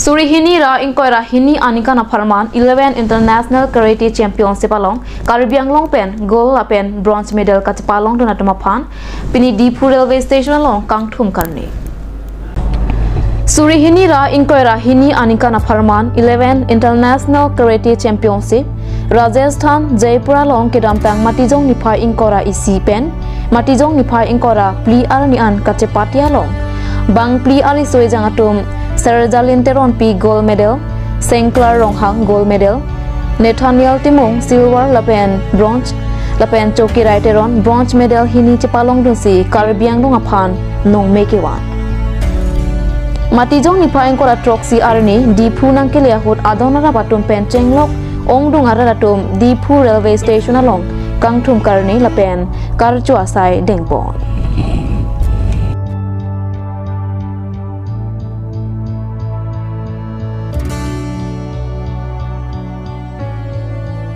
Surihini ra inkoira hini anika na farman 11 International Karate Championship along Caribbean long pen gold pen bronze medal kachepalong dona atumphan pini Diphu Railway Station along kangthum karni. Surihini ra inkoira hini anika na farman 11 International Karate Championship Rajasthan Jaipur along kedampang matijong niphai inkora isi pen matijong niphai inkora pli arni an kachepate along bang pli ali soi jangatum Serjalin Teron P gold medal, Sengklar Ronghang gold medal, Nathaniel Timong silver lapen bronze, lapen Choki Raiteron bronze medal hini cepalong dunsi Caribbean dong aphan nong mekewan. Matijong nipaeng kora troksi arni Diphu nangkelia hut adonara batum pen cenglok ong dung aradatum Diphu Railway Station along kangthum karni lapen karchu asai dengpon.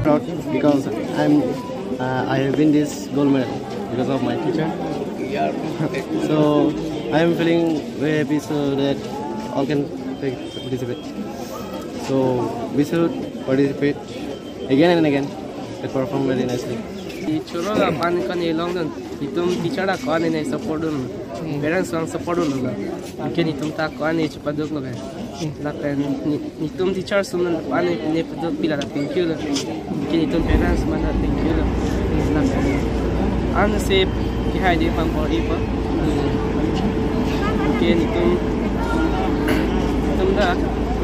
Proud because I have win this gold medal because of my teacher. So I am feeling very happy so that all can participate. So we should participate again and again and perform very nicely. Choro la pan kan elong don itum teacher da kan ne support don parents ang support don la ken itum ta kan ne chupadok lo la pen itum teacher sun pan ne padok pila la thank you la ken itum parents man la thank you la an se ki hai de pang body pa ken itum da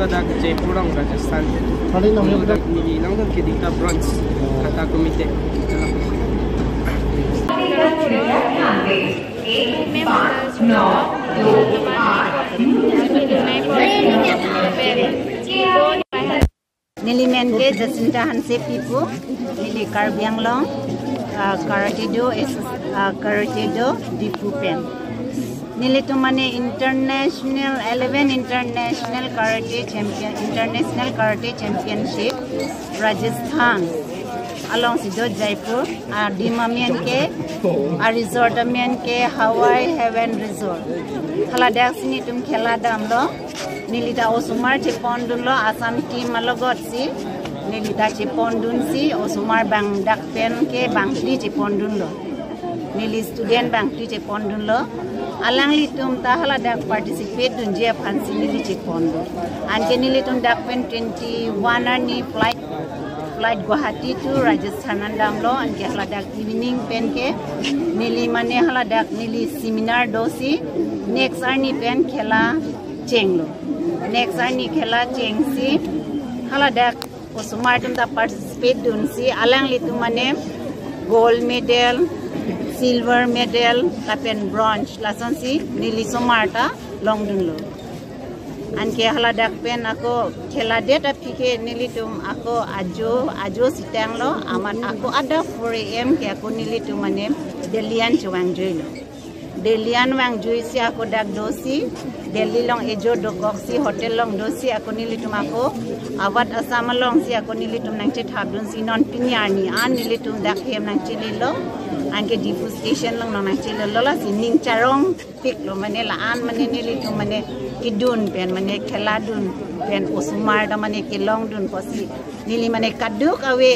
da Jaipur ang Rajasthan ni lang don ke dita bronze kata komite Nilimen ke Jacinta Hanse Pipu, Nili Caribbean long, Karate Do is Karate Do Diphu Pen. Nili tu mane international 11 international karate championship Rajasthan along sido Jaipur dimamian ke resort amian ke Hawaii Heaven Resort khaladak sini tum khela dam lo nilita osumar che pondun lo Assam team malogot si nilita che pondun si osumar bang dak pen ke bangli che pondun lo nili student bangli che pondun lo alangli tum ta haladak participate dun je phansi nili che pondun anke nili tum dak pen 21 ni flight Guwahati to Rajasthan andam lo anke haladak evening pen ke nili mane haladak nili seminar dosi next arni pen khela chenglo next arni khela chengsi haladak osumar tum ta participate dun si alangli tum mane gold medal silver medal lapen bronze lason si nili somarta long dun lo anke haladak pen ako khela date apike nilitum ako ajo sitang lo aman ako ada 4 am ke ako nilitum mane delian chwangjoy lo delian wangjoy si ako dak dosi delhi long ejo dokoksi hotel long dosi ako nilitum ako awat asam long si ako nilitum nang che thabdun si non pinyani an nilitum dak hem nang chililo anke Diphu station long nang chililo la sining charong pik lo mane la an mane nilitum mane kidun pen mane khela dun pen osumar da mane kelong dun posi nili mane kaduk awe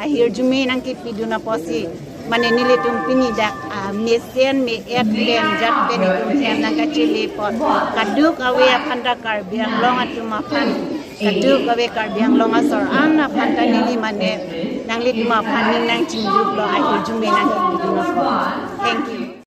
ahir jume nang ki piduna posi mane nili tum pini dak mesen me et pen jat pen tum pen nang kachili pot kaduk awe phanda Caribbean long atuma phan kaduk awe Caribbean long asor an phanda nili mane nang li tuma phan nang chinduk lo ahir jume nang ki piduna pot thank you.